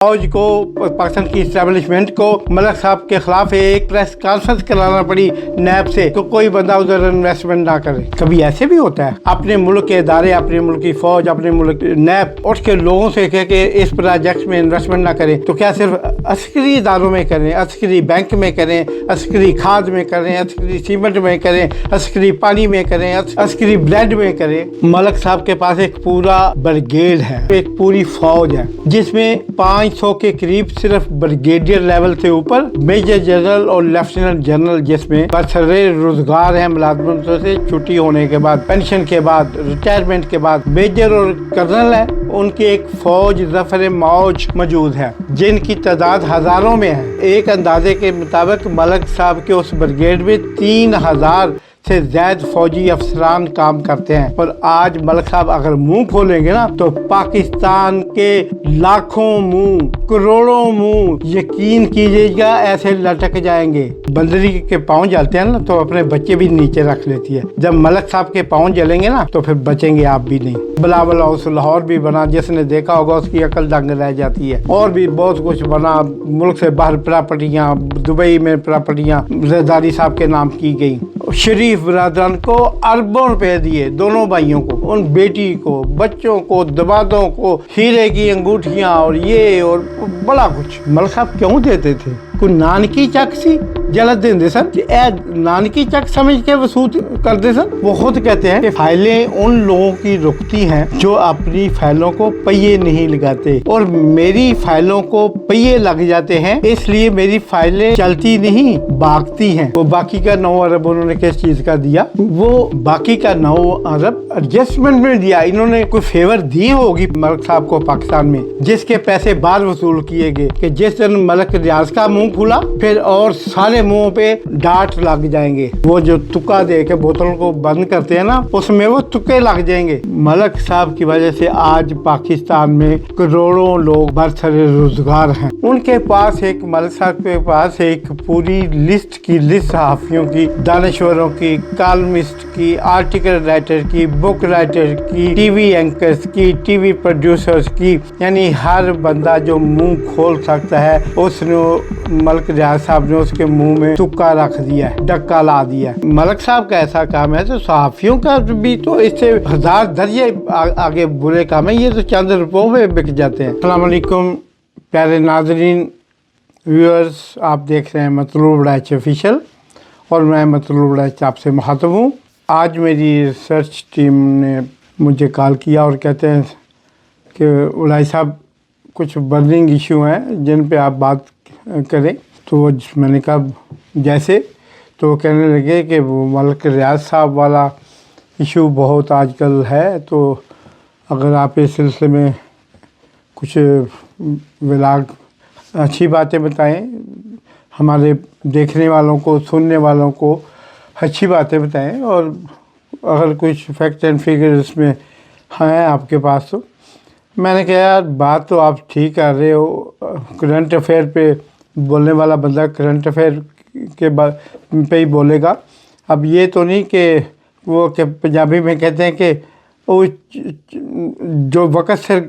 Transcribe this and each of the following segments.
فوج کو پاکستان کی اسٹیبلشمنٹ کو ملک صاحب کے خلاف ایک پریس کانفرنس کرانا پڑی نیب سے تو کوئی بندہ ادھر انویسٹمنٹ نہ کرے. کبھی ایسے بھی ہوتا ہے اپنے ملک کے ادارے, اپنے ملک کی فوج, اپنے ملک نیب اٹھ کے لوگوں سے کہے کہ اس پروجیکٹ میں انویسٹمنٹ نہ کریں تو کیا صرف عسکری اداروں میں کریں, عسکری بینک میں کریں, عسکری کھاد میں کریں, عسکری سیمنٹ میں کریں, عسکری پانی میں کریں, عسکری بلیڈ میں کریں. ملک صاحب کے پاس ایک پورا برگیڈ ہے, ایک پوری فوج ہے جس میں 500 کے قریب صرف بریگیڈیئر لیول سے اوپر میجر جنرل اور لیفٹیننٹ جنرل جس میں برسر روزگار ہیں ملازمتوں سے چھٹی ہونے کے بعد, پینشن کے بعد, ریٹائرمنٹ کے بعد میجر اور کرنل ہے. ان کی ایک فوج ظفر موج موجود ہے جن کی تعداد ہزاروں میں ہے. ایک اندازے کے مطابق ملک صاحب کے اس بریگیڈ میں 3000 سے زائد فوجی افسران کام کرتے ہیں. اور آج ملک صاحب اگر منہ کھولیں گے نا تو پاکستان کے لاکھوں منہ, کروڑوں منہ یقین کیجیے گا ایسے لٹک جائیں گے. بندری کے پاؤں جلتے ہیں نا تو اپنے بچے بھی نیچے رکھ لیتی ہے. جب ملک صاحب کے پاؤں جلیں گے نا تو پھر بچیں گے آپ بھی نہیں. بلاول ہاؤس لاہور بھی بنا, جس نے دیکھا ہوگا اس کی عقل دنگ رہ جاتی ہے. اور بھی بہت کچھ بنا, ملک سے باہر پراپرٹیاں, دبئی میں پراپرٹیاں زرداری صاحب کے نام کی گئی. شریف برادران کو اربوں روپے دیے, دونوں بھائیوں کو, ان بیٹی کو, بچوں کو, دمادوں کو ہیرے کی انگوٹھیاں اور یہ اور بڑا کچھ. ملک صاحب کیوں دیتے تھے؟ کوئی نانکی چک سی جلد دیں دے سن, اے نانکی چک سمجھ کے وصول کر دے سن. وہ خود کہتے ہیں کہ فائلیں ان لوگوں کی رکتی ہیں جو اپنی فائلوں کو پہیے نہیں لگاتے, اور میری فائلوں کو پہیے لگ جاتے ہیں اس لیے میری فائلیں چلتی نہیں بھاگتی ہیں. وہ باقی کا 9 ارب انہوں نے کس چیز کا دیا؟ وہ باقی کا 9 ارب ایڈجسٹمنٹ میں دیا. انہوں نے کوئی فیور دی ہوگی ملک صاحب کو پاکستان میں جس کے پیسے بعد وصول کیے گئے کہ جس دن ملک ریاض کا منہ کھلا پھر اور سارے منہ پہ ڈانٹ لگ جائیں گے. وہ جو تکا دے کے بوتل کو بند کرتے ہیں نا اس میں وہ تکے لگ جائیں گے. ملک صاحب کی وجہ سے آج پاکستان میں کروڑوں لوگ برسر روزگار ہیں. ان کے پاس ایک ملک صاحب کے پاس ایک پوری لسٹ صحافیوں کی, دانشوروں کی, کالمسٹ کی, آرٹیکل رائٹر کی, بک رائٹر کی, ٹی وی اینکرز کی, ٹی وی پروڈیوسرز کی, یعنی ہر بندہ جو منہ کھول سکتا ہے اس نے ملک ریاض صاحب نے اس کے منہ میں تکا رکھ دیا ہے, ڈکا لا دیا ہے. ملک صاحب کا ایسا کام ہے تو صحافیوں کا بھی تو اس سے 1000 درجے آگے برے کام ہے. یہ تو چند روپوں میں بک جاتے ہیں. السلام علیکم پیارے ناظرین, ویورز, آپ دیکھ رہے ہیں مطلوب ڈائچ آفیشیل اور میں مطلوب ڈائچ آپ سے مخاطب ہوں. آج میری ریسرچ ٹیم نے مجھے کال کیا اور کہتے ہیں کہ اولائی صاحب کچھ برننگ ایشو ہیں جن پہ آپ بات کریں. تو میں نے کہا جیسے, تو کہنے لگے کہ وہ ملک ریاض صاحب والا ایشو بہت آج کل ہے, تو اگر آپ اس سلسلے میں کچھ ولاگ اچھی باتیں بتائیں, ہمارے دیکھنے والوں کو, سننے والوں کو اچھی باتیں بتائیں, اور اگر کچھ فیکٹ اینڈ فگر اس میں ہیں آپ کے پاس تو. میں نے کہا یار بات تو آپ ٹھیک کر رہے ہو, کرنٹ افیئر پہ بولنے والا بندہ کرنٹ افیئر کے پہ ہی بولے گا. اب یہ تو نہیں کہ وہ کہ پنجابی میں کہتے ہیں کہ وہ جو وقت سے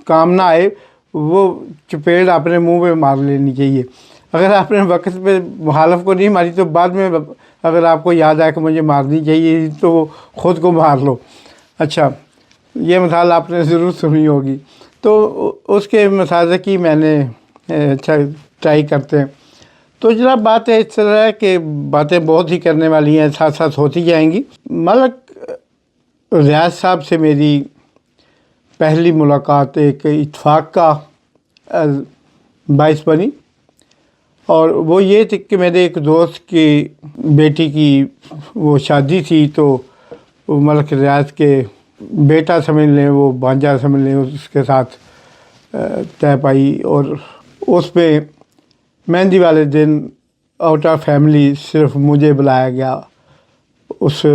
کام نہ آئے وہ چپیڑ اپنے منہ پہ مار لینی چاہیے. اگر آپ نے وقت پہ مخالف کو نہیں ماری تو بعد میں اگر آپ کو یاد آئے کہ مجھے مارنی چاہیے تو خود کو مار لو. اچھا, یہ مثال آپ نے ضرور سنی ہوگی. تو اس کے مساضے کی میں نے اچھا ٹرائی کرتے ہیں. تو جناب بات ہے اس طرح ہے کہ باتیں بہت ہی کرنے والی ہیں, ساتھ ساتھ ہوتی جائیں گی. ملک ریاض صاحب سے میری پہلی ملاقات ایک اتفاق کا باعث بنی, اور وہ یہ تھی کہ میرے ایک دوست کی بیٹی کی وہ شادی تھی, تو وہ ملک ریاض کے بیٹا سمجھ لیں, وہ بھانجا سمجھ لیں, اس کے ساتھ طے پائی. اور اس پہ مہندی والے دن آؤٹ آف فیملی صرف مجھے بلایا گیا اس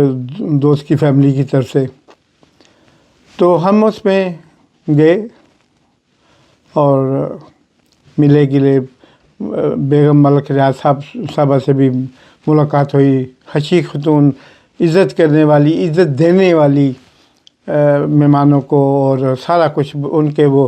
دوست کی فیملی کی طرف سے. تو ہم اس میں گئے اور ملے گلے, بیگم ملک ریاض صاحبہ سے بھی ملاقات ہوئی. اچھی خاتون, عزت کرنے والی, عزت دینے والی مہمانوں کو, اور سارا کچھ ان کے وہ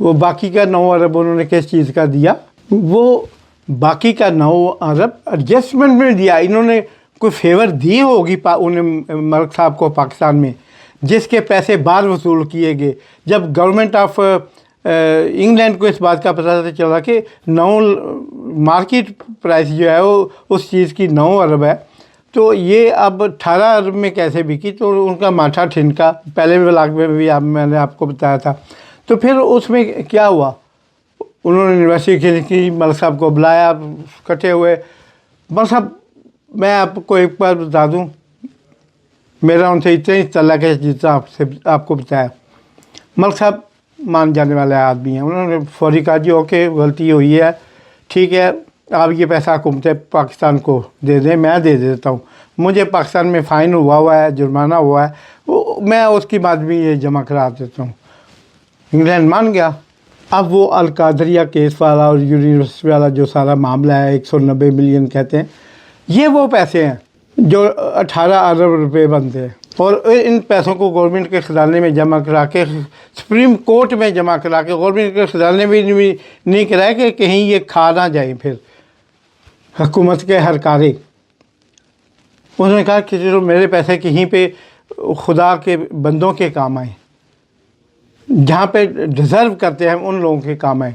وہ باقی کا 9 ارب انہوں نے کس چیز کا دیا؟ وہ باقی کا 9 ارب ایڈجسٹمنٹ میں دیا. انہوں نے کوئی فیور دی ہوگی انہیں ملک صاحب کو پاکستان میں، جس کے پیسے بعد وصول کیے گئے. جب گورنمنٹ آف انگلینڈ کو اس بات کا پتہ چلا کہ 9 مارکیٹ پرائس جو ہے وہ اس چیز کی 9 ارب ہے، تو یہ اب 18 ارب میں کیسے بکی؟ تو ان کا ماتھا ٹھنکا. پہلے ولاگ میں بھی میں نے آپ کو بتایا تھا. تو پھر اس میں کیا ہوا؟ انہوں نے انویسٹیگیشن کی، ملک صاحب کو بلایا، کٹے ہوئے. ملک صاحب میں آپ کو ایک بار بتا دوں، میرا ان سے اتنا ہی تعلق ہے جتنا آپ کو بتایا. ملک صاحب مان جانے والے آدمی ہیں. انہوں نے فوری کہا جی اوکے غلطی ہوئی ہے، ٹھیک ہے، آپ یہ پیسہ حکومت پاکستان کو دے دیں، میں دے دیتا ہوں. مجھے پاکستان میں فائن ہوا ہے، جرمانہ ہوا ہے، وہ میں اس کی بعد بھی یہ جمع کرا دیتا ہوں. انگلینڈ مان گیا. اب وہ القادریہ کیس والا اور یونیورسٹی والا جو سارا معاملہ ہے، 190 ملین کہتے ہیں، یہ وہ پیسے ہیں جو 18 ارب روپے بنتے ہیں. اور ان پیسوں کو گورنمنٹ کے خزانے میں جمع کرا کے، سپریم کورٹ میں جمع کرا کے، گورنمنٹ کے خزانے میں نہیں کرایا کہ کہیں یہ کھا نہ جائیں پھر حکومت کے ہرکارے. انہوں نے کہا کہ چلو میرے پیسے کہیں پہ خدا کے بندوں کے کام آئیں، جہاں پہ ڈیزرو کرتے ہیں ان لوگوں کے کام آئیں.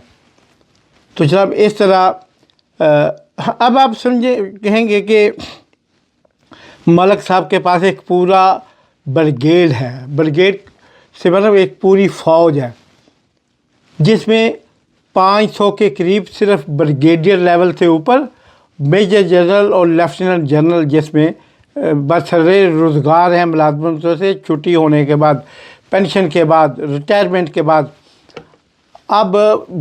تو جناب اس طرح اب آپ کہیں گے کہ ملک صاحب کے پاس ایک پورا بریگیڈ ہے. بریگیڈ سے مطلب ایک پوری فوج ہے جس میں 500 کے قریب صرف بریگیڈیئر لیول سے اوپر، میجر جنرل اور لیفٹیننٹ جنرل، جس میں برسر روزگار ہیں ملازمتوں سے چھٹی ہونے کے بعد، پینشن کے بعد، ریٹائرمنٹ کے بعد. اب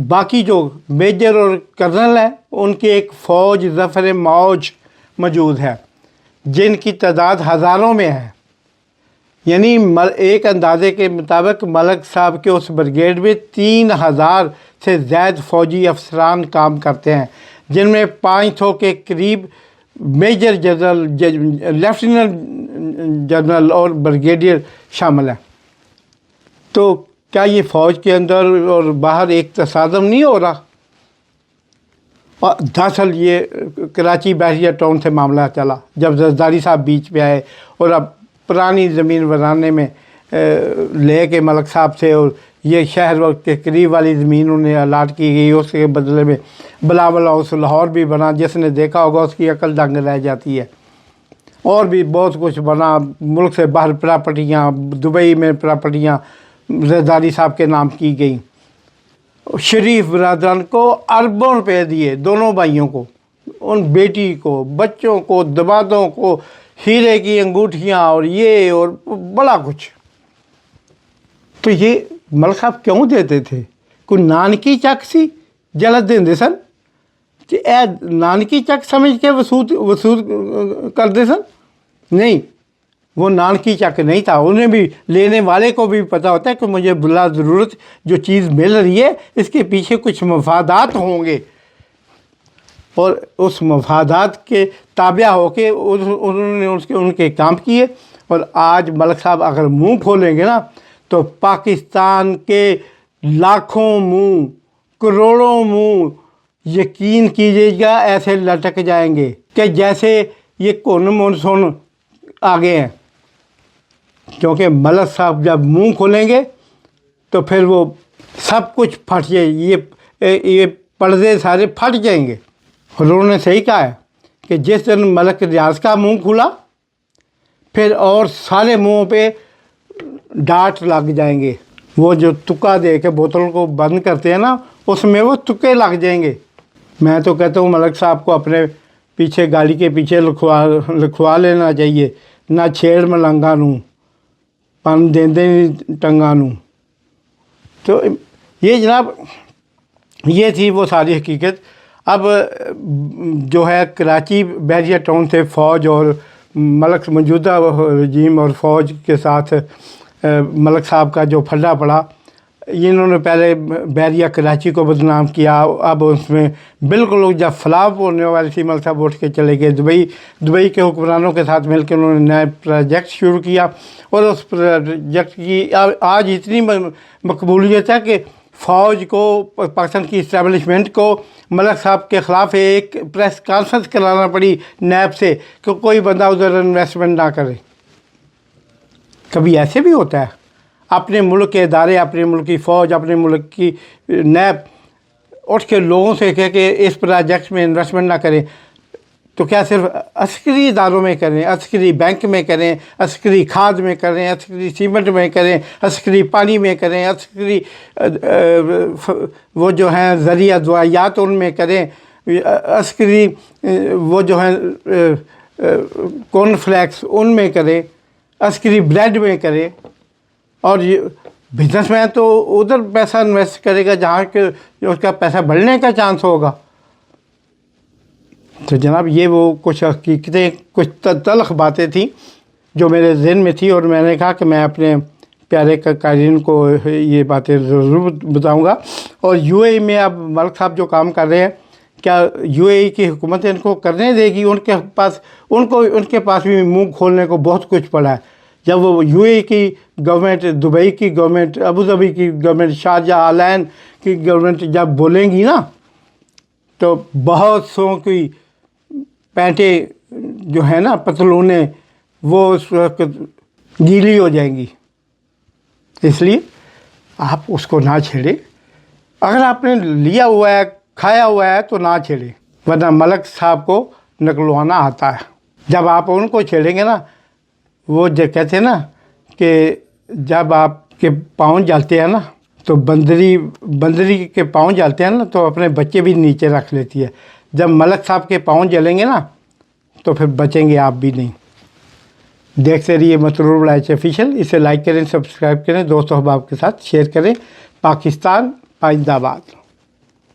باقی جو میجر اور کرنل ہیں ان کی ایک فوج ظفر موج موجود ہے جن کی تعداد ہزاروں میں ہے. یعنی ایک اندازے کے مطابق ملک صاحب کے اس بریگیڈ میں 3000 سے زائد فوجی افسران کام کرتے ہیں، جن میں 500 کے قریب میجر جنرل، لیفٹیننٹ جنرل اور بریگیڈیئر شامل ہیں. تو کیا یہ فوج کے اندر اور باہر ایک تصادم نہیں ہو رہا؟ اور دراصل یہ کراچی بحریہ ٹاؤن سے معاملہ چلا جب زرداری صاحب بیچ پہ آئے اور اب پرانی زمین ورانے میں لے کے ملک صاحب سے، اور یہ شہر وقت کے قریب والی زمین انہیں الاٹ کی گئی، اس کے بدلے میں بلاول ہاؤس لاہور بھی بنا. جس نے دیکھا ہوگا اس کی عقل دنگ رہ جاتی ہے. اور بھی بہت کچھ بنا، ملک سے باہر پراپرٹیاں، دبئی میں پراپرٹیاں زرداری صاحب کے نام کی گئیں. شریف برادران کو اربوں روپے دیے، دونوں بھائیوں کو، ان بیٹی کو، بچوں کو، دمادوں کو، ہیرے کی انگوٹھیاں اور یہ اور بڑا کچھ. تو یہ ملک صاحب کیوں دیتے تھے؟ کوئی نانکی چک سی جلد دیں سن کہ اے نانکی چک سمجھ کے وصول کر دے سن؟ نہیں، وہ نانکی چک نہیں تھا. انہیں بھی، لینے والے کو بھی پتہ ہوتا ہے کہ مجھے بلا ضرورت جو چیز مل رہی ہے اس کے پیچھے کچھ مفادات ہوں گے، اور اس مفادات کے تابع ہو کے انہوں نے ان کے کام کیے. اور آج ملک صاحب اگر منہ کھولیں گے نا تو پاکستان کے لاکھوں منہ، کروڑوں منہ یقین کیجیے گا ایسے لٹک جائیں گے کہ جیسے یہ کون مونسون آگے ہیں. کیونکہ ملک صاحب جب منہ کھولیں گے تو پھر وہ سب کچھ پھٹ جائے، یہ پردے سارے پھٹ جائیں گے. انہوں نے صحیح کہا ہے کہ جس دن ملک ریاض کا منہ کھلا پھر اور سارے منہوں پہ ڈانٹ لگ جائیں گے. وہ جو تکا دے کے بوتل کو بند کرتے ہیں نا، اس میں وہ تکے لگ جائیں گے. میں تو کہتا ہوں ملک صاحب کو اپنے پیچھے، گاڑی کے پیچھے لکھوا لینا چاہیے، نہ چھیڑ ملنگا نوں پن دیندے ٹنگا نوں. تو یہ جناب یہ تھی وہ ساری حقیقت. اب جو ہے کراچی بحریہ ٹاؤن سے فوج اور ملک موجودہ رجیم اور فوج کے ساتھ ملک صاحب کا جو پھڈا پڑا، انہوں نے پہلے بحریہ کراچی کو بدنام کیا. اب اس میں بالکل جب فلاپ ہونے والی تھی ملک صاحب اٹھ کے چلے گئے دبئی کے حکمرانوں کے ساتھ مل کے انہوں نے نیا پروجیکٹ شروع کیا. اور اس پروجیکٹ کی آج اتنی مقبولیت ہے کہ فوج کو پاکستان کی اسٹیبلشمنٹ کو ملک صاحب کے خلاف ایک پریس کانفرنس کرانا پڑی نیب سے کہ کوئی بندہ ادھر انویسٹمنٹ نہ کرے. کبھی ایسے بھی ہوتا ہے اپنے ملک کے ادارے, اپنے ملک کی فوج, اپنے ملک کی نیب اٹھ کے لوگوں سے کہہ کہ اس پروجیکٹ میں انویسٹمنٹ نہ کریں, تو کیا صرف عسکری اداروں میں کریں, عسکری بینک میں کریں, عسکری کھاد میں کریں, عسکری سیمنٹ میں کریں, عسکری پانی میں کریں, عسکری وہ جو ہیں ذریعہ دعائیات ان میں کریں, عسکری وہ جو ہیں کارن فلیکس ان میں کریں, عسکری بریڈ میں کریں. اور یہ بزنس مین تو ادھر پیسہ انویسٹ کرے گا جہاں کہ اس کا پیسہ بڑھنے کا چانس ہوگا. تو جناب یہ وہ کچھ حقیقتیں, کچھ تلخ باتیں تھیں جو میرے ذہن میں تھی, اور میں نے کہا کہ میں اپنے پیارے قائرین کو یہ باتیں ضرور بتاؤں گا. اور یو اے ای میں اب ملک صاحب جو کام کر رہے ہیں, کیا یو اے ای کی حکومت ان کو کرنے دے گی؟ ان کے پاس بھی منہ کھولنے کو بہت کچھ پڑا ہے. جب وہ یو اے ای کی گورنمنٹ, دبئی کی گورنمنٹ, ابوظہبی کی گورنمنٹ, شارجہ آلین کی گورنمنٹ جب بولیں گی نا, تو بہت سو کی پینٹیں جو ہیں نا, پتلونیں, وہ اس وقت گیلی ہو جائیں گی. اس لیے آپ اس کو نہ چھیڑیں. اگر آپ نے لیا ہوا ہے, کھایا ہوا ہے, تو نہ چھیڑیں, ورنہ ملک صاحب کو نکلوانا آتا ہے. جب آپ ان کو چھیڑیں گے نا, وہ جو کہتے ہیں نا کہ جب آپ کے پاؤں جلتے ہیں نا, تو بندری کے پاؤں جلتے ہیں نا, تو اپنے بچے بھی نیچے رکھ لیتی ہے. جب ملک صاحب کے پاؤں جلیں گے نا, تو پھر بچیں گے آپ بھی نہیں. دیکھتے رہیے مسرور بلائچ آفیشیل. اسے لائک کریں, سبسکرائب کریں, دوست احباب کے ساتھ شیئر کریں. پاکستان زندہ باد.